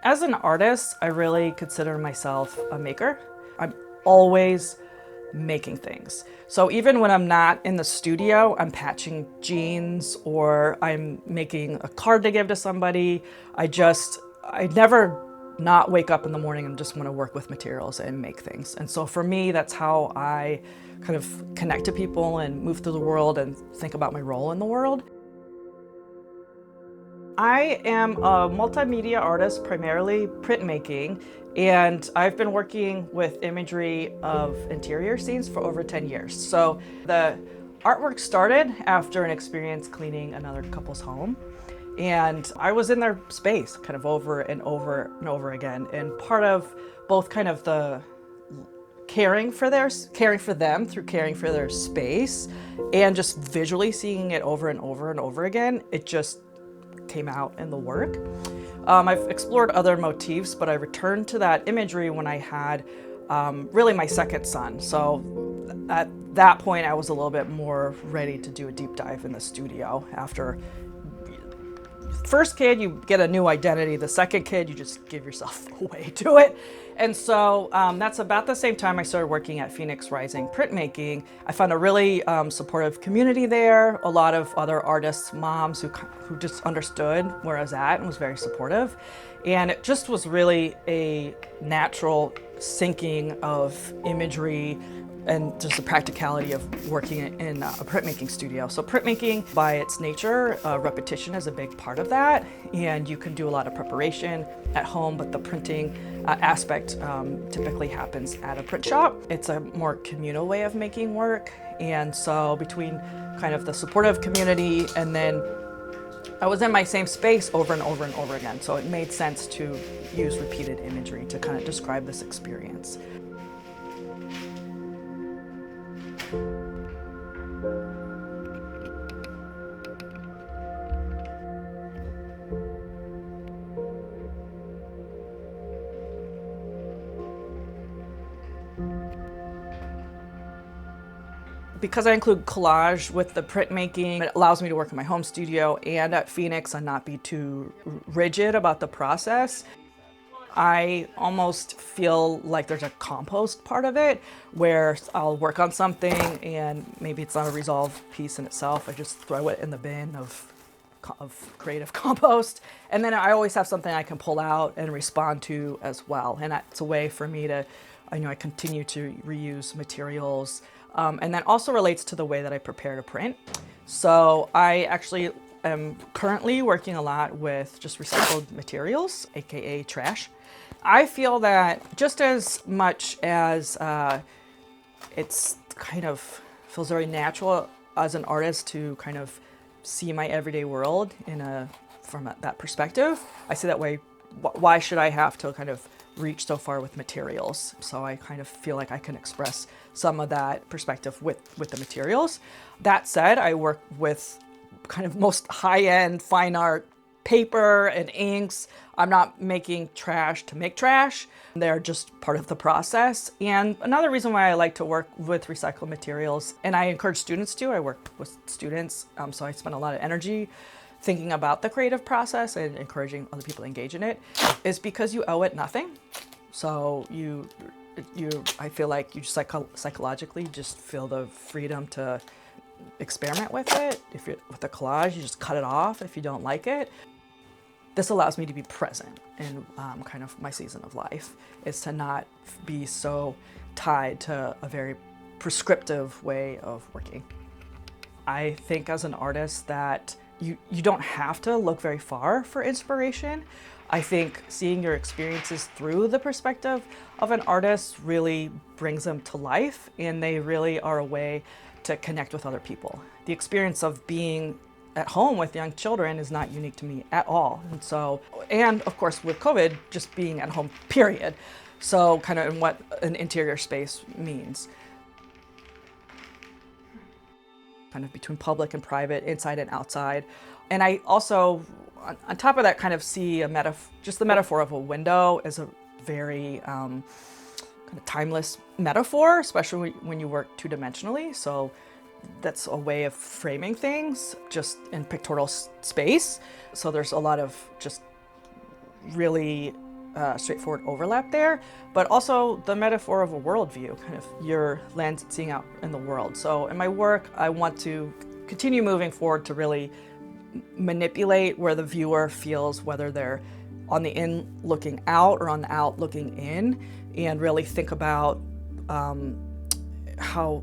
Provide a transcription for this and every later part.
As an artist, I really consider myself a maker. I'm always making things. So even when I'm not in the studio, I'm patching jeans or I'm making a card to give to somebody. I never not wake up in the morning and just want to work with materials and make things. And so for me, that's how I kind of connect to people and move through the world and think about my role in the world. I am a multimedia artist, primarily printmaking, and I've been working with imagery of interior scenes for over 10 years. So the artwork started after an experience cleaning another couple's home. And I was in their space kind of over and over and over again. And part of both kind of the caring for them through caring for their space and just visually seeing it over and over and over again, it just came out in the work. I've explored other motifs, but I returned to that imagery when I had really my second son. So at that point, I was a little bit more ready to do a deep dive in the studio. After first kid, you get a new identity. The second kid, you just give yourself away to it. And so that's about the same time I started working at Phoenix Rising Printmaking. I found a really supportive community there, a lot of other artists, moms who just understood where I was at and was very supportive. And it just was really a natural syncing of imagery and just the practicality of working in a printmaking studio. So printmaking, by its nature, repetition is a big part of that, and you can do a lot of preparation at home, but the printing aspect typically happens at a print shop. It's a more communal way of making work, and so between kind of the supportive community and then I was in my same space over and over and over again, so it made sense to use repeated imagery to kind of describe this experience. Because I include collage with the printmaking, it allows me to work in my home studio and at Phoenix and not be too rigid about the process. I almost feel like there's a compost part of it where I'll work on something and maybe it's not a resolved piece in itself. I just throw it in the bin of creative compost. And then I always have something I can pull out and respond to as well. And that's a way for me to, I continue to reuse materials. And that also relates to the way that I prepare to print. So I actually am currently working a lot with just recycled materials, AKA trash. I feel that just as much as it's kind of feels very natural as an artist to kind of see my everyday world from that perspective, I see that way. Why should I have to kind of reach so far with materials? So I kind of feel like I can express some of that perspective with the materials. That said, I work with kind of most high-end fine art paper and inks. I'm not making trash to make trash. They're just part of the process. And another reason why I like to work with recycled materials, and I encourage students to, I work with students, so I spend a lot of energy thinking about the creative process and encouraging other people to engage in it, is because you owe it nothing. So I feel like you just psychologically just feel the freedom to experiment with it. If you're with a collage, you just cut it off if you don't like it. This allows me to be present in kind of my season of life, is to not be so tied to a very prescriptive way of working. I think as an artist that you don't have to look very far for inspiration. I think seeing your experiences through the perspective of an artist really brings them to life, and they really are a way to connect with other people. The experience of being at home with young children is not unique to me at all. And of course with COVID, just being at home, period. So kind of in what an interior space means. Kind of between public and private, inside and outside. And I also, on top of that, kind of see just the metaphor of a window as a very kind of timeless metaphor, especially when you work two-dimensionally. So that's a way of framing things just in pictorial space. So there's a lot of just really straightforward overlap there, but also the metaphor of a worldview, kind of your lens seeing out in the world. So in my work, I want to continue moving forward to really manipulate where the viewer feels, whether they're on the in looking out or on the out looking in, and really think about how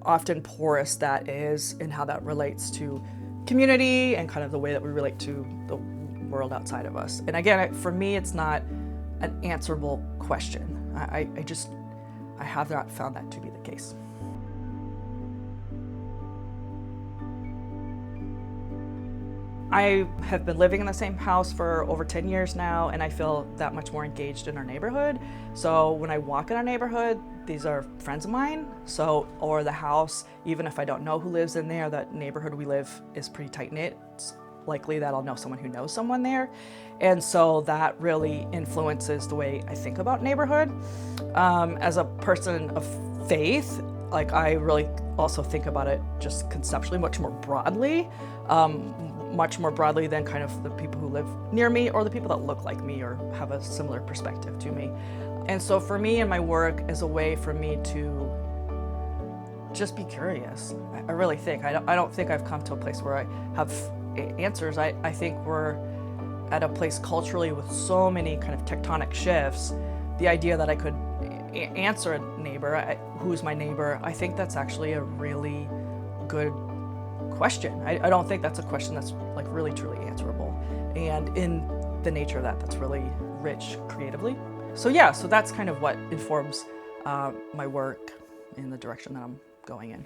often porous that is and how that relates to community and kind of the way that we relate to the world outside of us. And again, for me, it's not an answerable question. I have not found that to be the case. I have been living in the same house for over 10 years now, and I feel that much more engaged in our neighborhood. So when I walk in our neighborhood, these are friends of mine, or the house, even if I don't know who lives in there, that neighborhood we live is pretty tight-knit. It's likely that I'll know someone who knows someone there. And so that really influences the way I think about neighborhood. As a person of faith, like I really also think about it just conceptually much more broadly than kind of the people who live near me or the people that look like me or have a similar perspective to me. And so for me and my work is a way for me to just be curious. I really think. I don't think I've come to a place where I have answers. I think we're at a place culturally with so many kind of tectonic shifts. The idea that I could answer a neighbor, who's my neighbor, I think that's actually a really good question. I don't think that's a question that's like really truly answerable. And in the nature of that, that's really rich creatively. So yeah, so that's kind of what informs my work in the direction that I'm going in.